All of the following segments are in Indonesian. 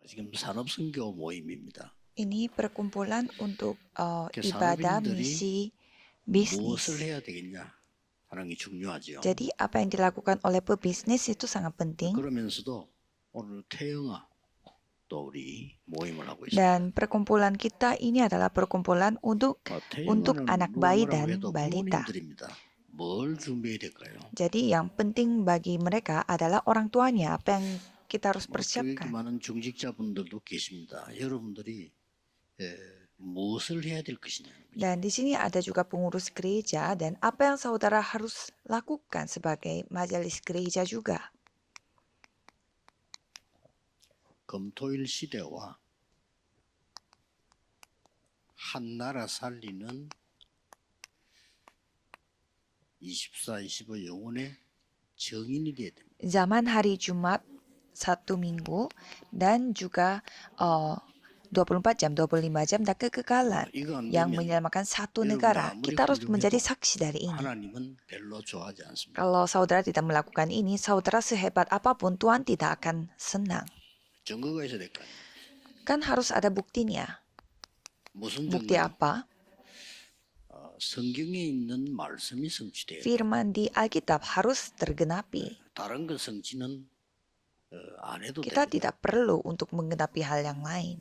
지금 산업선교 모임입니다. Ini perkumpulan untuk 그 ibadah 산업인들이 misi 무엇을 bisnis. 해야 되겠냐 하는 게 중요하죠. Jadi apa yang dilakukan oleh pebisnis itu sangat penting. 그러면서도 오늘 태영아 또 우리 모임을 하고 있습니다. Dan perkumpulan kita ini adalah perkumpulan untuk 태영아는 anak bayi 뭐라고 dan 해도 balita. 부모님들입니다. 뭘 준비해야 될까요? Jadi yang penting bagi mereka adalah orang tuanya. Apa yang kita harus 교육이 persiapkan. 많은 중직자분들도 계십니다. 여러분들이 무엇을 해야 될 것이냐. Dan di sini ada juga pengurus gereja dan apa yang saudara harus lakukan sebagai majelis gereja juga. 금토일 시대와 한 나라 살리는 24, 25 영혼의 정인이 돼야 됩니다. Zaman hari Jumat, satu minggu, dan juga 24 jam, 25 jam, dan kekekalan 이거 안 yang 되면 menyelamatkan satu 여러분 negara. 아무리 Kita harus menjadi 훌륭해도 saksi dari ini. 하나님은 별로 좋아하지 않습니다. Kalau saudara tidak melakukan ini, saudara sehebat apapun, Tuhan tidak akan senang. 증거가 있어야 될 거 아니에요. Kan harus ada buktinya. 무슨 Bukti 증거요? apa? 성경에 있는 말씀이 성취돼요. Firman di Alkitab harus tergenapi. 다른 것 성취는 안 해도 Kita 돼요. tidak perlu untuk menggenapi hal yang lain.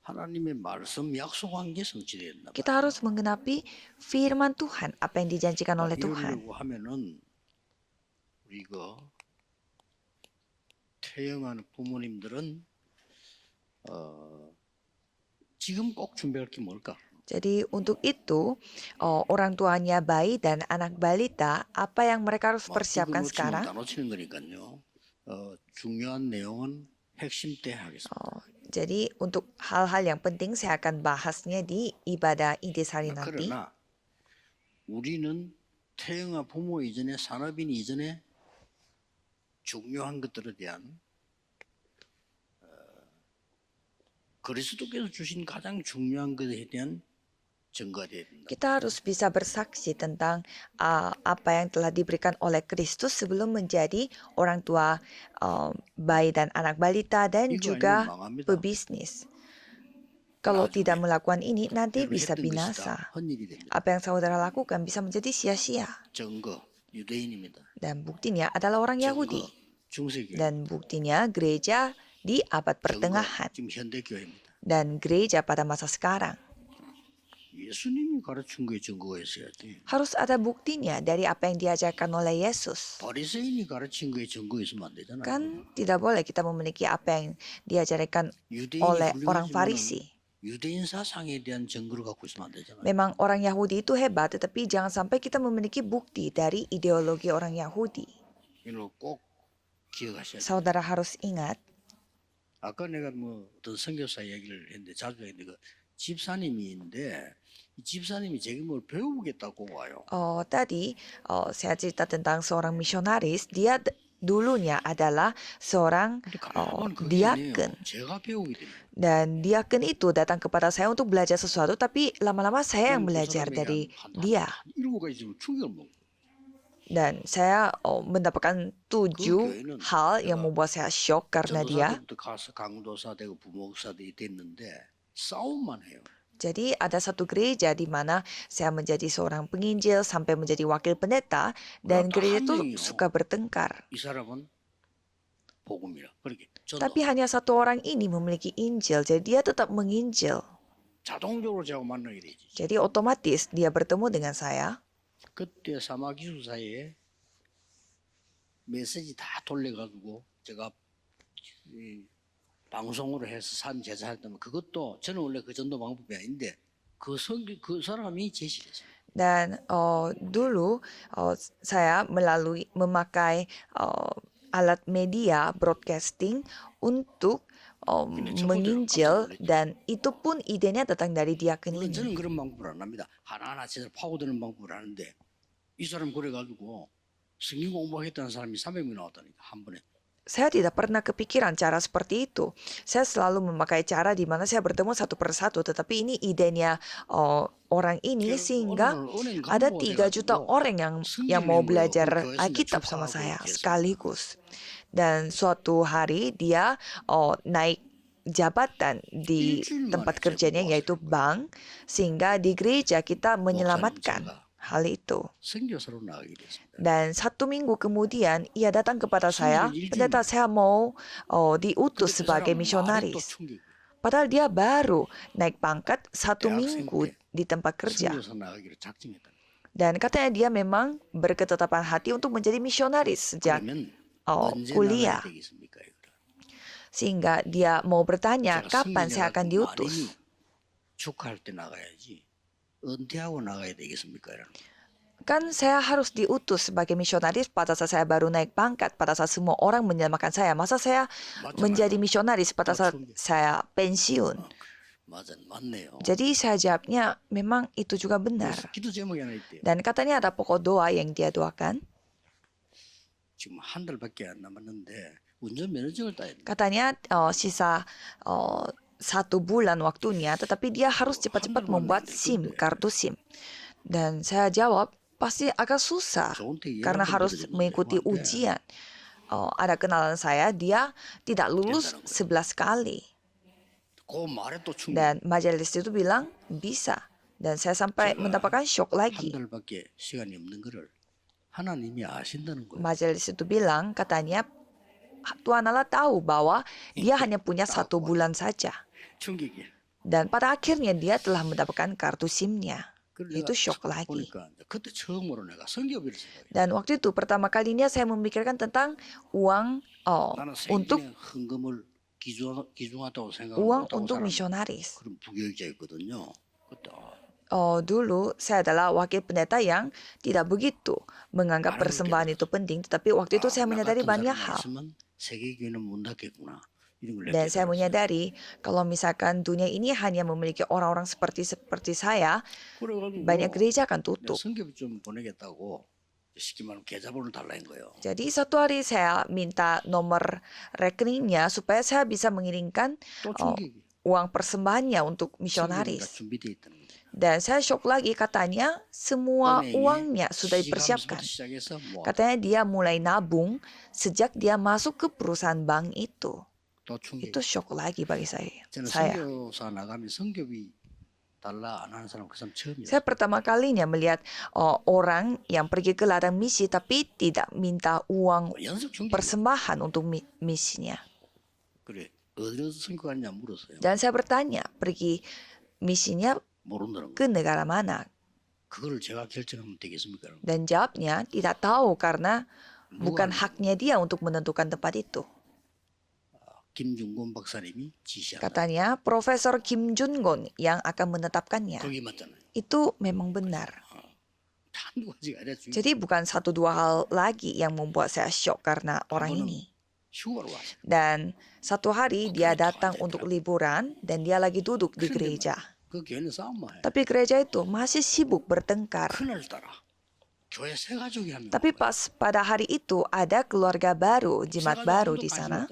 하나님의 말씀 약속한 게 성취된다. Kita harus menggenapi firman Tuhan, apa yang dijanjikan oleh Tuhan. 이러려고 하면은 우리 이거 태영하는 부모님들은 지금 꼭 준비할 게 뭘까? Jadi untuk itu, orang tuanya bayi dan anak balita, apa yang mereka harus persiapkan 이거 놓치면 sekarang? 다 놓치는 거니까요. 중요한 내용은 핵심 때 하겠습니다. Jadi untuk hal-hal yang penting saya akan bahasnya di ibadah intisari nanti. 그러나 우리는 태영아 부모 이전에 산업인 이전에 중요한 것들에 대한 그리스도께서 주신 가장 중요한 것에 대한 증거가 돼야 된다. Kita harus bisa bersaksi tentang apa yang telah diberikan oleh Kristus sebelum menjadi orang tua bayi dan anak balita dan 이거 juga 아니면 망합니다. pebisnis. Kalau 나중에 tidak melakukan ini, nanti 여러분 bisa 했던 것이 binasa. 다 헛일이 됩니다. Apa yang saudara lakukan bisa menjadi sia-sia. 증거 유대인입니다. Dan buktinya adalah orang Yahudi. 중세교회 Dan buktinya gereja di abad pertengahan. 지금 현대교회입니다. Dan gereja pada masa sekarang. 예수님이 가르친 거에 증거가 있어야지. Harus ada buktinya dari apa yang diajarkan oleh Yesus. 바리새인이 가르친 거에 증거 있으면 안 되잖아요. Kan tidak boleh kita memiliki apa yang diajarkan 유대인이 oleh orang 훌륭하지만 Farisi. 유대인 사상에 대한 증거를 갖고 있으면 안 되잖아요. Memang orang Yahudi itu hebat, tetapi jangan sampai kita memiliki bukti dari ideologi orang Yahudi. 이걸 꼭 기억하셔야 돼요. Saudara harus ingat, 아까 내가 뭐 어떤 선교사 얘기를 했는데 자주 했는데 그 집사님인데 이 집사님이 제게 뭘 배우겠다고 와요. tadi saya cerita tentang seorang misionaris, dia dulunya adalah seorang 근데 가만 그게 아니에요. diaken. 제가 배우게 됩니다. Dan diaken itu datang kepada saya untuk belajar sesuatu, tapi lama-lama saya yang 그 belajar 사람에게 dari 한 dia. 7가지 충격을 먹고 Dan saya mendapatkan 7 hal yang membuat saya shock karena dia. 전도사 때부터 가서 강도사 되고 부목사 됐는데 싸움만 해요. Jadi ada satu gereja di mana saya menjadi seorang penginjil sampai menjadi wakil pendeta, dan gereja itu suka bertengkar. 이 사람은 복음이라. 그렇게 전도 Tapi hanya satu orang ini memiliki Injil, jadi dia tetap menginjil. 자동적으로 제가 만나게 되지. Jadi otomatis dia bertemu dengan saya. 그때 사마기수사에 메시지 다 돌려가지고 제가 이 방송으로 해서 산 제사할 때면 그것도 저는 원래 그 정도 방법이 아닌데 그 사람이 제시를 했어요. Dan dulu saya memakai alat media broadcasting untuk menginjil, dan itu pun idenya datang dari diaken 물론 ini. 저는 그런 방법을 안 합니다. 하나하나 제대로 파고드는 방법을 하는데 이 사람 그래가지고 성경 공부하겠다는 사람이 300명 나왔다니까 한 번에. Saya tidak pernah kepikiran cara seperti itu. Saya selalu memakai cara di mana saya bertemu satu persatu, tetapi ini idenya orang ini sehingga ada 3 juta orang yang mau belajar Alkitab sama saya sekaligus. Dan suatu hari dia naik jabatan di tempat kerjanya yaitu bank, sehingga di gereja kita menyelamatkan hal itu. 선교사로 나가게 됐습니다. Dan 1 minggu kemudian ia datang kepada saya, pendeta saya mau diutus 근데 그 sebagai 사람은 말에 또 misionaris. 충격이. Padahal dia baru naik pangkat 1 minggu di tempat kerja. 선교사 나가기로 작정했다. Dan katanya dia memang berketetapan hati untuk menjadi misionaris sejak 그러면 언제 kuliah. 나가야 되겠습니까? 이거를? Sehingga dia mau bertanya 제가 kapan saya akan 승리해가지고 diutus. 많이 축하할 때 나가야지. 은퇴하고 나가야 되겠습니까? 이러는 거예요. Kan saya harus diutus sebagai misionaris pada saat saya baru naik pangkat, pada saat semua orang menyelamatkan saya. Masa saya menjadi misionaris pada saat saya pensiun? 맞네요. Jadi saya jawabnya memang itu juga benar. 그래서 기도 제목이 하나 있대요. Dan katanya ada pokok doa yang dia doakan. 지금 한 달밖에 안 남았는데 운전 면허증을 따야 돼. Katanya sisa 1 bulan waktunya, tetapi dia harus cepat-cepat membuat SIM, kartu SIM. Dan saya jawab, pasti agak susah karena harus mengikuti ujian. Ada kenalan saya, dia tidak lulus 11 kali. 그 말에 또 충격. Dan majelis itu bilang, bisa. Dan saya sampai mendapatkan shock 한 lagi. 달밖에 시간이 없는 거를 하나님이 아신다는 거예요. Majelis itu bilang, katanya, Tuhan Allah tahu bahwa dia hanya punya 1 bulan saja. 충격이야. Dan pada akhirnya dia telah mendapatkan kartu SIM-nya. 그걸 Itu 내가 shock 딱 lagi. 보니까 그때 처음으로 내가 성교비를 생각해. Dan waktu itu pertama kalinya saya memikirkan tentang uang 나는 untuk 생전에 헌금을 기중하다고 생각하고 uang 못하고 untuk 살았는데 misionaris. 그런 부교육자였거든요. 그때 Dulu saya adalah wakil pendeta yang tidak begitu menganggap persembahan itu penting, tetapi waktu itu saya 나 menyadari 같은 banyak 사람이 hal. 있으면 세계교회는 문 닫겠구나. 이런 걸 Dan saya 느꼈어요. menyadari kalau misalkan dunia ini hanya memiliki orang-orang seperti saya, 그래가지고 banyak gereja akan 내가 tutup. 성교비 좀 보내겠다고 쉽게 말하면 계좌번호를 달라는 거예요. Jadi satu hari saya minta nomor rekeningnya supaya saya bisa mengirimkan 또 충격이. uang persembahannya untuk 성교비가 misionaris. 준비돼 있다는 거예요. Dan saya shock lagi, katanya semua 은행에 uangnya sudah 취직하면서부터 dipersiapkan. 시작해서 뭐 Katanya dia mulai nabung sejak dia masuk ke perusahaan bank itu. 또 충격. Itu shock lagi bagi saya. 저는 선교사 나가면 성교비 달라 안 하는 사람 그 사람 처음이에요. Saya pertama kalinya melihat orang yang pergi ke ladang misi tapi tidak minta uang 연속 충격. persembahan untuk misinya. 그래 어디서 선교 갔냐 물었어요. Dan saya bertanya, pergi misinya 모른다는 거. ke negara mana? 그걸 제가 결정하면 되겠습니까? Dan jawabnya tidak tahu karena bukan 누가 haknya dia untuk menentukan tempat itu. 김중곤 박사님이 지시한다. Katanya Profesor Kim Jun-gon yang akan menetapkannya. 그게 맞잖아요. Itu memang benar. 한두 가지가 아니라 중요한 Jadi bukan 1-2 hal lagi yang membuat saya shock karena orang ini. 휴가로 왔어요. Dan satu hari dia datang untuk liburan dan dia lagi duduk di gereja. 그 교회는 싸움만 해. Tapi gereja itu masih sibuk bertengkar. 그날따라 교회 새 가족이 한 명. Tapi pas pada hari itu ada keluarga baru, jemaat baru di sana.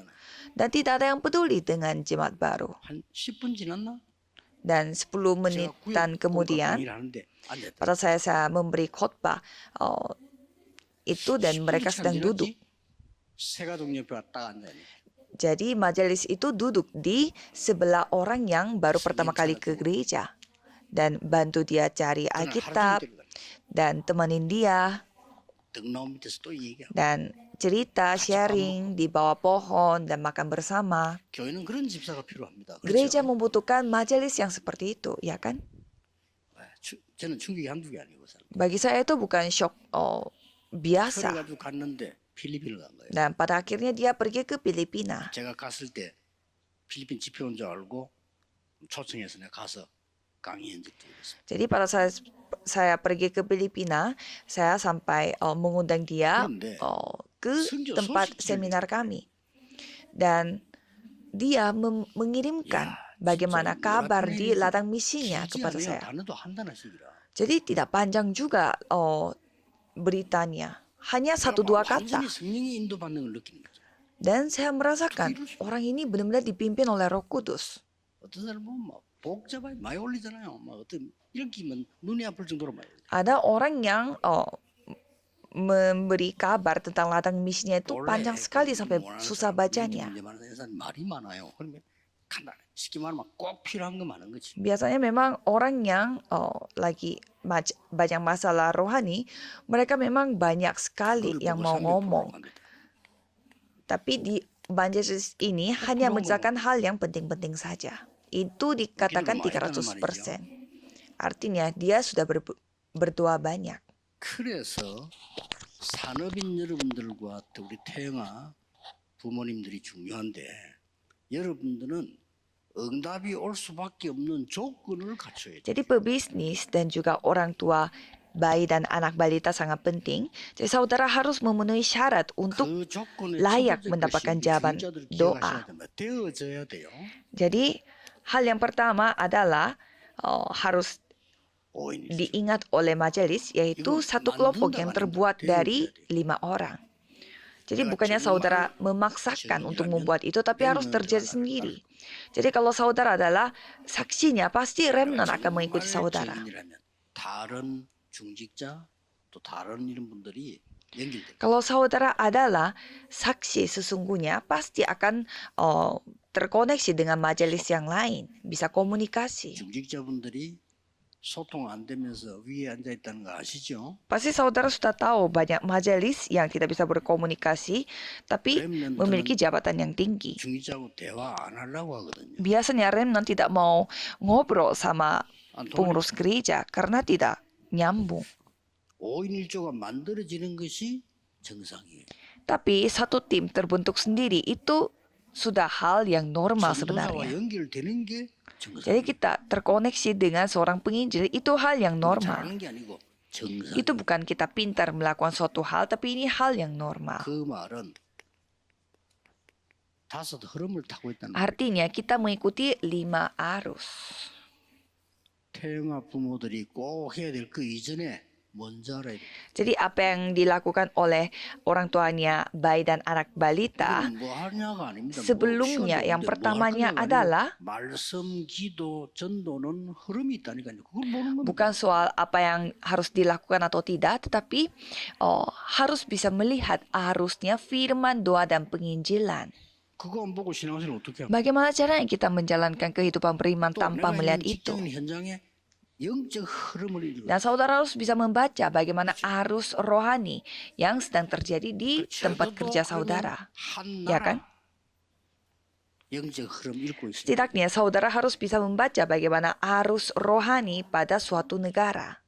Dan tidak ada yang peduli dengan jemaat baru. 한 10분 지났나? Dan 10 menitan kemudian, pada saya memberi khotbah itu dan mereka sedang duduk. 새 가족 옆에 딱 앉아. Jadi majelis itu duduk di sebelah orang yang baru pertama kali ke gereja. Dan bantu dia cari Alkitab dan temenin dia. 등나무 밑에서 또 얘기하고. Dan cerita, sharing di bawah pohon dan makan bersama. 교회는 그런 집사가 필요합니다. Gereja 그렇죠? membutuhkan majelis yang seperti itu, ya kan? 저는 충격이 한두 개 아니고 Bagi saya itu bukan shock biasa. 그래가지고 갔는데 필리핀을 간 거예요. Dan pada akhirnya dia pergi ke Filipina. 제가 갔을 때 필리핀 집회 온 줄 알고 초청해서 내가 가서 강의한 적도 있었어요. Jadi pada saya pergi ke Filipina, saya sampai mengundang dia 그런데 ke tempat seminar kami. Dan dia mengirimkan bagaimana kabar di ladang misinya kepada saya. 단어도 한단어씩이라. Jadi tidak panjang juga beritanya. Hanya 1-2 kata. 완전히 성령의 인도받는 걸 느끼는 거죠. Dan saya merasakan orang ini benar-benar dipimpin oleh Roh Kudus. 어떤 사람은 막 복잡하게 많이 올리잖아요. 막 어떤 읽기면 눈이 아플 정도로 많이 올리죠. Ada orang yang memberi kabar tentang ladang misinya itu panjang sekali sampai susah bacanya. 말이 많아요. 그러면 쉽게 말하면 꼭 필요한 거 많은 거지. Biasanya memang orang yang lagi banyak masalah rohani, mereka memang banyak sekali 그걸 yang 보고 mau 300% ngomong. 갑니다. Tapi di majelis ini hanya menceritakan hal yang penting-penting saja. Itu dikatakan 300%. Artinya dia sudah berdoa banyak. 그래서 산업인 여러분들과 우리 태영아 부모님들이 중요한데 여러분들은 응답이 올 수밖에 없는 조건을 갖춰야 돼. Jadi pebisnis dan juga orang tua bayi dan anak balita sangat penting. Jadi saudara harus memenuhi syarat untuk 그 조건의 layak 첫 번째 mendapatkan 것이 jawaban 주의자들 doa. 기억하셔야 됩니다. 되어져야 돼요. Jadi hal yang pertama adalah harus 5인이죠. diingat oleh majelis, yaitu satu kelompok yang terbuat dari 5 orang. Jadi bukannya saudara memaksakan untuk membuat itu, tapi harus terjadi sendiri. Jadi kalau saudara adalah saksinya, pasti remnant akan mengikuti saudara. 다른 중직자 또 다른 이런 분들이 연결돼. Kalau saudara adalah saksi sesungguhnya, pasti akan terkoneksi dengan majelis yang lain, bisa komunikasi. 중직자분들이 소통 안 되면서 위에 앉아 있다는 거 아시죠? Pasti saudara sudah tahu banyak majelis yang tidak bisa berkomunikasi, tapi memiliki jabatan yang tinggi. 중직자하고 대화 안 하려고 하거든요. Biasanya remnant tidak mau ngobrol sama pengurus gereja karena tidak nyambung. 5인 1조가 만들어지는 것이 정상이에요. Tapi satu tim terbentuk sendiri itu sudah hal yang normal 전도자와 sebenarnya. 연결되는 게 정상. Jadi kita terkoneksi dengan seorang penginjil itu hal yang normal. 잘하는 게 아니고 정상. Itu bukan kita pintar melakukan suatu hal, tapi ini hal yang normal. 그 말은 다섯 흐름을 타고 있다는 거예요. Artinya kita mengikuti 5 arus. 태영아 부모들이 꼭 해야 될 그 이전에 먼저 알아야 돼. Jadi apa yang dilakukan oleh orang tuanya bayi dan anak balita 뭐 하냐가 아닙니다. sebelumnya yang pertamanya adalah 말씀, 기도, 전도는 흐름이 있다니까요. 그걸 보는 겁니다. bukan soal apa yang harus dilakukan atau tidak, tetapi harus bisa melihat arusnya firman, doa, dan penginjilan. 그거 안 보고 신앙생활 어떻게 합니까? Bagaimana caranya kita menjalankan kehidupan beriman 또 tanpa 내가 melihat 있는 itu? 직장 현장에 영적 흐름을 읽어. Dan saudara harus bisa membaca bagaimana arus rohani yang sedang terjadi di tempat kerja saudara. Ya kan? 영적 흐름 읽고 있습니다. Setidaknya saudara harus bisa membaca bagaimana arus rohani pada suatu negara.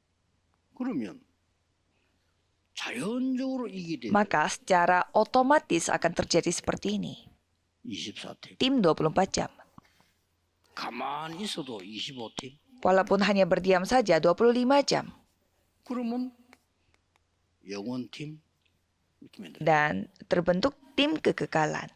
그러면 자연적으로 이게 돼. Maka secara otomatis akan terjadi seperti ini. 24팀. Tim 24 jam. 가만히 있어도 25팀. Walaupun hanya berdiam saja 25 jam. 그러면 영원팀 이렇게 만들어요. Dan terbentuk tim kekekalan.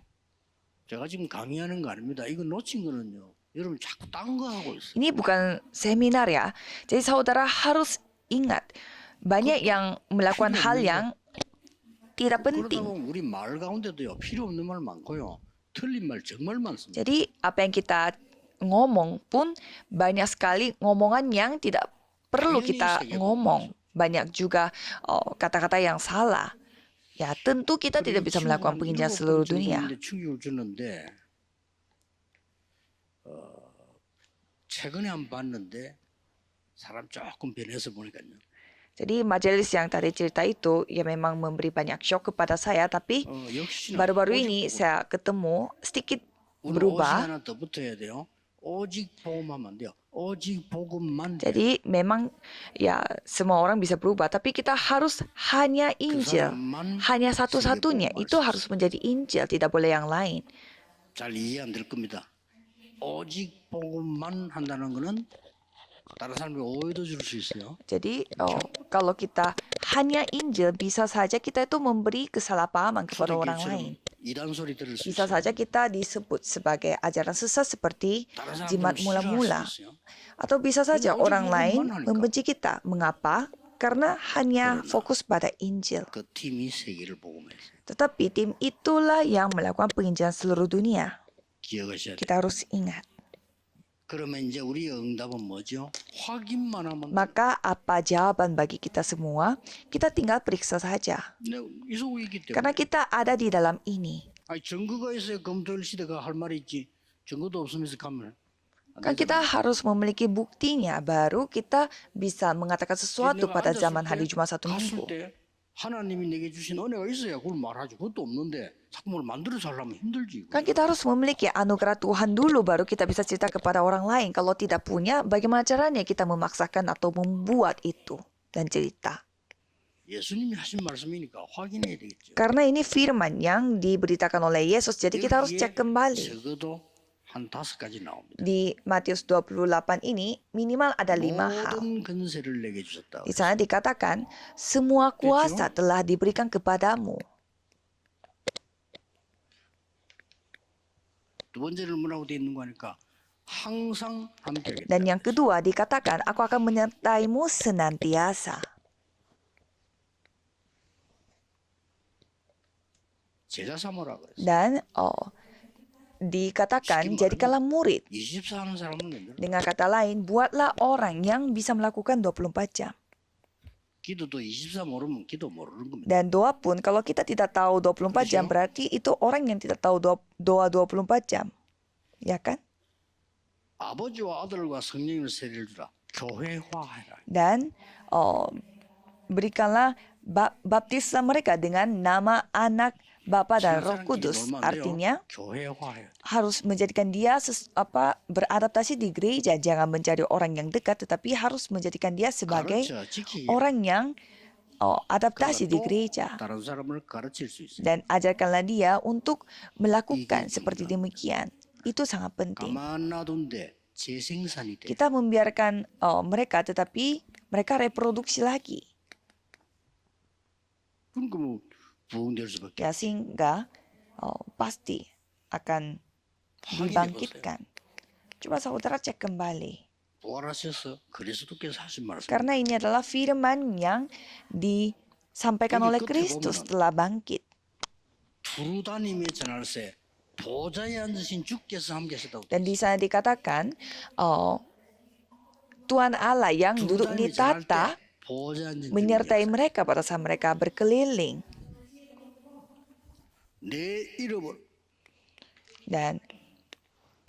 제가 지금 강의하는 거 아닙니다. 이거 놓친 거는요. 여러분 자꾸 딴 거 하고 있어요. Ini bukan seminar ya. Jadi saudara harus ingat. Banyak yang melakukan hal yang tidak 그러다 penting. 보면 우리 말 가운데도요. 필요 없는 말 많고요. 틀린 말 정말 많습니다. Jadi apa yang kita ngomong pun banyak sekali ngomongan yang tidak perlu kita ngomong. Banyak juga kata-kata yang salah. Ya tentu kita tidak bisa melakukan penginjilan seluruh dunia. 충격을 주는데 최근에 한 봤는데 사람 조금 변해서 보니까요. Jadi majelis yang tadi cerita itu ya memang memberi banyak shock kepada saya, tapi 역시나 baru-baru ini saya ketemu sedikit 오직 berubah. 하나 더 붙어야 돼요. 오직 복음하면 안 돼요. 오직 복음만. Jadi memang ya semua orang bisa berubah, tapi kita harus hanya Injil. Hanya satu-satunya, itu harus menjadi Injil, tidak boleh yang lain. 잘 이해 안 될 겁니다. 오직 복음만 한다는 거는 다른 사람이 오해도 줄 수 있어요. Jadi kalau kita hanya Injil, bisa saja kita itu memberi kesalahpahaman kepada orang lain. 이단 소리 들을 수 Bisa 있어요. saja kita disebut sebagai ajaran sesat seperti 다른 사람들은 jimat 싫어할 mula-mula. 수 있어요. Atau bisa saja Ojo orang ngomong lain mana nih, membenci kita. Mengapa? Karena hanya fokus pada Injil. 그 팀이 세계를 복음했어요. Tetapi tim itulah yang melakukan penginjilan seluruh dunia. 기억하셔야 돼요. Kita harus ingat. 그러면 이제 우리의 응답은 뭐죠? 확인만 하면 Maka apa jawaban bagi kita semua? Kita tinggal periksa saja. 네, 이 속에 있기 때문에. Karena kita ada di dalam ini. 아니, 증거가 있어야 검토일 시대가 할 말이 있지. 증거도 없으면서 가면 안 Kan 되잖아요. kita harus memiliki buktinya, baru kita bisa mengatakan sesuatu 내가 pada 앉았을 zaman 때, hari Jumat satu 갔을 minggu. 때 하나님이 내게 주신 은혜가 있어야 그걸 말하지. 그것도 없는데 자꾸 뭘 만들어 살려면 힘들지. Kan kita harus memiliki anugerah Tuhan dulu, baru kita bisa cerita kepada orang lain. Kalau tidak punya, bagaimana caranya kita memaksakan atau membuat itu dan cerita? 예수님이 하신 말씀이니까 확인해야 되겠죠. Karena ini firman yang diberitakan oleh Yesus, jadi kita harus cek 여기에 kembali. 적어도 한 5가지 나옵니다. Di Matius 28 ini minimal ada 5 hal. 모든 근세를 내게 주셨다. Di sana dikatakan, semua kuasa telah diberikan kepadamu. 두 번째는 뭐라고 돼 있는 거니까 항상 함께하겠다. Dan yang kedua dikatakan, aku akan menyertaimu senantiasa. 제자 삼으라 그랬어. Dan dikatakan, jadikanlah murid. 24 하는 사람은 만들어. Dengan kata lain, buatlah orang yang bisa melakukan 24 jam. 기도도 24 모르면 기도 모르는 겁니다. Dan doa pun, kalau kita tidak tahu 24 jam, berarti itu orang yang tidak tahu doa 24 jam. Ya kan? 아버지와 아들과 성령을 세례를 주라. 교회화해라. Dan berikanlah baptislah mereka dengan nama anak, Bapa dan Roh Kudus. Artinya 교회화해야 돼. harus menjadikan dia beradaptasi di gereja, jangan mencari orang yang dekat, tetapi harus menjadikan dia sebagai 가르쳐 지키게. orang yang adaptasi di 또 gereja. 다른 사람을 가르칠 수 있어요. Dan ajarkanlah dia untuk melakukan seperti demikian. Itu sangat penting. 가만 놔둔데 재생산이 돼. Kita membiarkan mereka, tetapi mereka reproduksi lagi. 그러니까 뭐 부흥될 수밖에. Ya, sehingga pasti akan dibangkitkan. Coba saudara cek kembali. 부활하셔서 그리스도께서 하신 말씀. Karena ini adalah firman yang disampaikan Ini oleh 끝에 Kristus 보면은 setelah bangkit. 두루다님의 전할세 보좌에 앉으신 주께서 함께 하셨다고. Dan di sana dikatakan, Tuhan Allah yang duduk di 두루다님이 전할 tahta 때 보좌에 앉은 menyertai 주께서 mereka pada saat mereka berkeliling. 내 이름을 Dan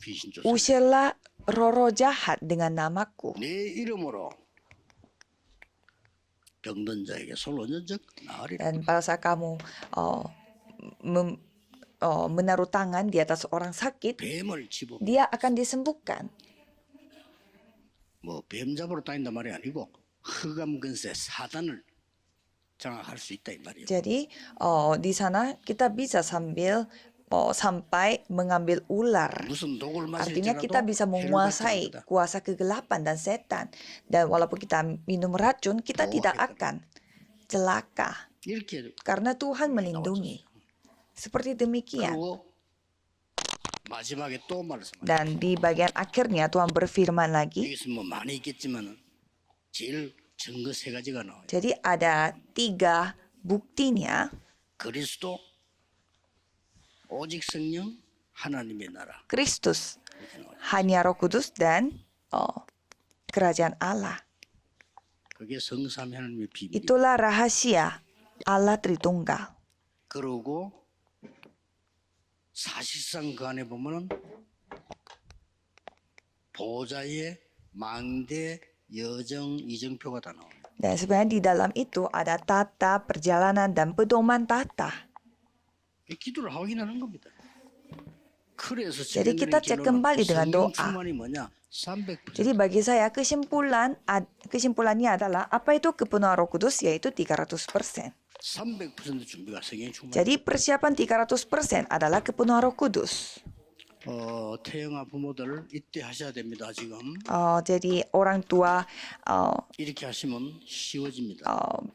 귀신 쫓아 usirlah roh-roh jahat dengan namaku. 내 이름으로 병든 자에게 솔로년적 나으리라. Dan pada saat kamu menaruh tangan di atas orang sakit, 뱀을 집어 dia akan disembuhkan. 뭐뱀 잡으러 다닌단 말이 아니고 흑암 근세 사단을 장악할 수 있다 이 말이에요. Jadi di sana kita bisa sampai mengambil ular. 무슨 독을 Artinya 마실지라도 kita bisa 해를 받지 menguasai 못하다. kuasa kegelapan dan setan. Dan walaupun kita minum racun, kita tidak akan celaka. 이렇게 Karena Tuhan melindungi. Seperti demikian. 그리고 마지막에 또 말씀합니다. Dan di bagian akhirnya Tuhan berfirman lagi. 여기서 뭐 많이 있겠지만은 제일 증거 세 가지가 나와요. Jadi ada 3 buktinya. 그리스도, 오직 성령, 하나님의 나라. Kristus, hanya Roh Kudus, dan kerajaan Allah. 그게 성삼위 하나님의 비밀. Itulah rahasia Allah Tritunggal. 그러고 사실상 그 안에 보면은 보좌의 망대, 여정, 이정표가 다 나와요. Dan sebenarnya di dalam itu ada tata, perjalanan, dan pedoman tata. 이 기도를 확인하는 겁니다. 그래서 Jadi kita cek kembali dengan doa. 충만이 뭐냐? 300%. Jadi bagi saya kesimpulannya adalah apa itu kepenuhan Roh Kudus, yaitu 300%. 300% 준비가 성령 충만. Jadi persiapan 300% adalah kepenuhan Roh Kudus. 태영아 부모들 이때 하셔야 됩니다. 지금 Jadi orang tua 이렇게 하시면 쉬워집니다.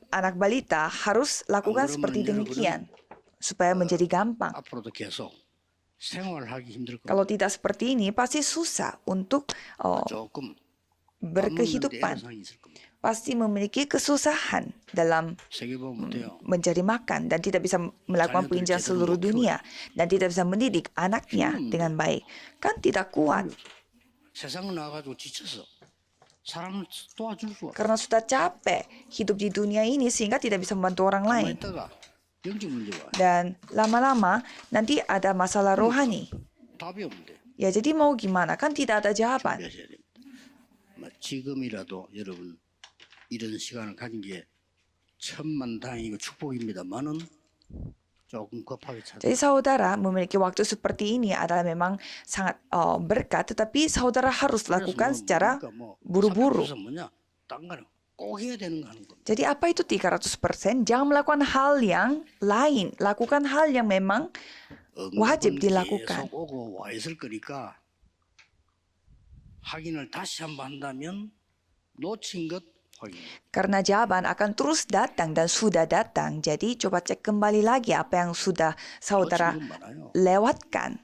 anak balita harus lakukan seperti demikian supaya menjadi gampang. 앞으로도 계속 생활하기 힘들 겁니다. Kalau tidak seperti ini pasti susah untuk 조금 berkehidupan. 상이 있을 겁니다. Pasti memiliki kesusahan dalam 세계 보면 못해요. mencari makan dan tidak bisa melakukan penginjilan seluruh dunia dan tidak bisa mendidik anaknya dengan baik. Kan tidak kuat 세상 나가지고 지쳐서 사람을 도와줄 수 없어. karena sudah capek hidup di dunia ini sehingga tidak bisa membantu orang 가만히 lain. 있다가 영적 문제가 Dan lama-lama nanti ada masalah rohani. 답이 없는데. Ya jadi mau gimana? Kan tidak ada jawaban. 준비하셔야 됩니다. 지금이라도 여러분 이런 시간을 가진 게 천만다행이고 축복입니다만은 조금 급하게 찾아. Jadi saudara memiliki waktu seperti ini adalah memang sangat berkat, tetapi saudara harus lakukan secara buru-buru. 뭐냐? 딴 거는 꼭 해야 되는 거 하는 겁니다. Jadi apa itu 300%? Jangan melakukan hal yang lain. Lakukan hal yang memang wajib dilakukan. 계속 오고 와 있을 거니까 확인을 다시 한번 한다면 놓친 것 확인. Karena jawaban akan terus datang dan sudah datang. Jadi coba cek kembali lagi apa yang sudah saudara 놓친 건 많아요. lewatkan.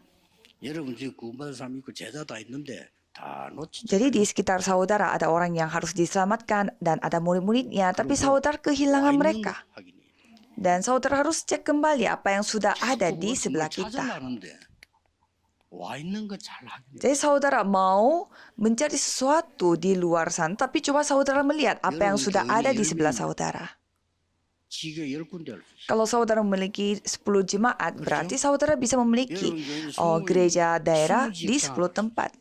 여러분 지금 구원받은 사람 있고 제자 다 있는데 다 놓친. Jadi di sekitar saudara ada orang yang harus diselamatkan dan ada murid-muridnya, tapi saudara kehilangan mereka. Dan saudara harus cek kembali apa yang sudah ada di sebelah kita. 와 있는 거 잘 확인해. Jadi saudara mau mencari sesuatu di luar sana, tapi coba saudara melihat apa yang sudah ada di sebelah saudara. 지교 10군데 할 수 있어요. Kalau saudara memiliki 10 jemaat, berarti saudara bisa memiliki gereja daerah di 10 tempat.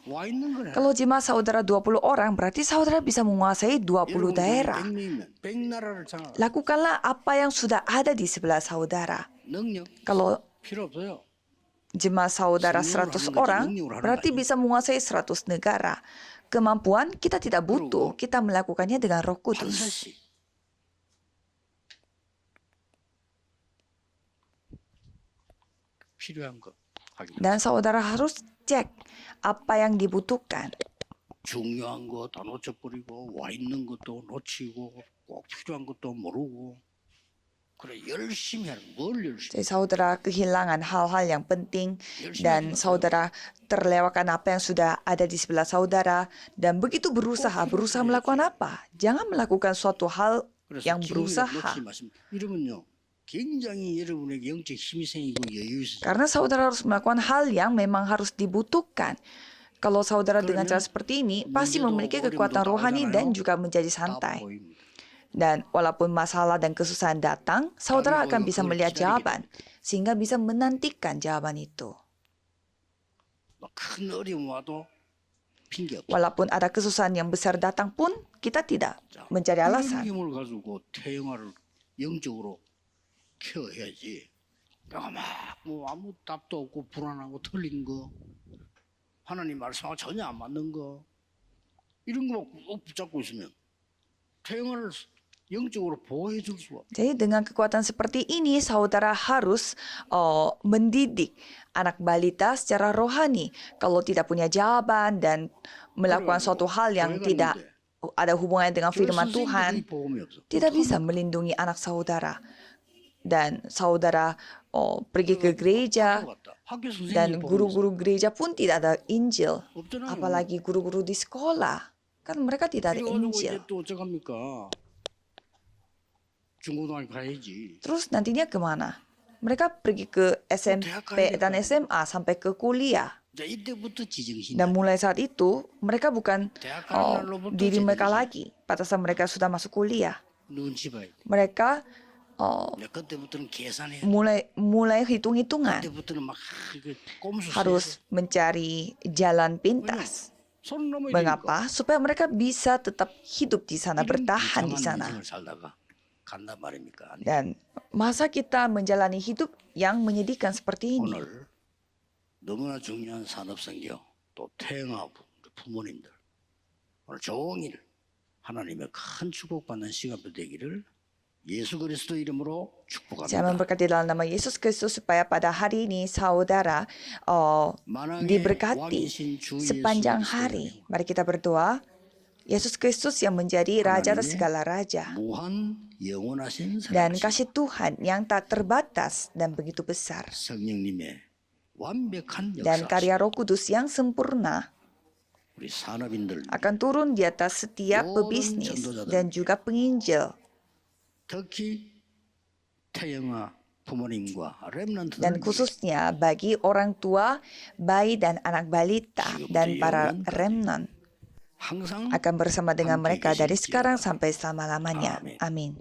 와 있는 거네. Kalau jemaat saudara 20 orang, berarti saudara bisa menguasai 20 daerah. 100명이면 100나라를 장악. Lakukanlah apa yang sudah ada di sebelah saudara. 능력 Kalau 필요 없어요. jemaat saudara 100 orang, berarti bisa menguasai 100 negara. Kemampuan kita tidak butuh, kita melakukannya dengan Roh Kudus. 반드시 필요한 거 확인. Dan saudara harus cek apa yang dibutuhkan. 중요한 거 다 놓쳐버리고 와 있는 것도 놓치고 꼭 필요한 것도 모르고 그래 열심히 하는 뭘 열심히 Jadi saudara kehilangan hal-hal yang penting dan saudara terlewatkan apa yang sudah ada di sebelah saudara dan begitu berusaha melakukan apa? Jangan melakukan suatu hal 그래서 yang 지금이라도 berusaha. 놓치지 마십니다. 이러면요 굉장히 여러분에게 영적 힘이 생기고 여유 있어요. Karena saudara harus melakukan hal yang memang harus dibutuhkan. Kalau saudara dengan cara seperti ini, pasti memiliki kekuatan rohani dan juga menjadi 다 santai. 보입니다. Dan walaupun masalah dan kesusahan datang, saudara akan bisa melihat jawaban, sehingga bisa menantikan jawaban itu. 큰 어려움 와도 핑계 없어. Walaupun ada kesusahan yang besar datang pun, kita tidak mencari 이런 alasan. 힘을 가지고 태영아를 영적으로 케어해야지. 내가 막뭐 아무 답도 없고 불안하고 틀린 거, 하나님 말씀하고 전혀 안 맞는 거 이런 거 꼭 붙잡고 있으면 태영아를 영적으로 보호해 줄 수가 없어. Jadi dengan kekuatan seperti ini, saudara harus mendidik anak balita secara rohani. Kalau tidak punya jawaban dan melakukan suatu hal yang tidak ada hubungannya dengan firman Tuhan, tidak bisa melindungi anak saudara. Dan saudara pergi ke gereja, dan guru-guru gereja pun tidak ada Injil. Apalagi guru-guru di sekolah. Kan mereka tidak ada Injil. 또 어떡합니까? 중고등학교 가야지. Terus nantinya kemana? Mereka pergi ke SMP dan SMA sampai ke kuliah. 이제 이때부터 지정신. Dan mulai saat itu, mereka bukan 대학 가는 날로부터 diri mereka 제정신. lagi. Pada saat mereka sudah masuk kuliah. 눈치 봐야 돼. Mereka 그때부터는 계산해. mulai hitung-hitungan. 그때부터는 막 꼼수 Harus mencari jalan pintas. 손 넘어야 Mengapa? Supaya mereka bisa tetap hidup di sana, bertahan di sana. 인생을 살다가 간단 말입니까? 아니, Dan masa kita menjalani hidup yang menyedihkan seperti ini? 오늘 너무나 중요한 산업성경 또 태영아 부모님들 오늘 종일 하나님의 큰 축복받는 시간도 되기를 예수 그리스도 이름으로 Saya 축복합니다. memberkati dalam nama Yesus Kristus supaya pada hari ini saudara 만왕의 diberkati 왕이신 주 sepanjang 예수 hari. 그리스도의 Mari kita berdoa. Yesus Kristus yang menjadi Raja atas segala Raja. 무한 영원하신 Dan 사랑하신 kasih Tuhan yang tak terbatas dan begitu besar. 성령님의 완벽한 Dan 역사 karya Roh Kudus yang sempurna 우리 산업인들 akan turun di atas setiap pebisnis dan juga penginjil. 특히 태영아 부모님과 렘넌트들 Dan khususnya bagi orang tua, bayi dan anak balita dan para remnant 항상 akan bersama dengan mereka dari sekarang sampai selama-lamanya. Amin.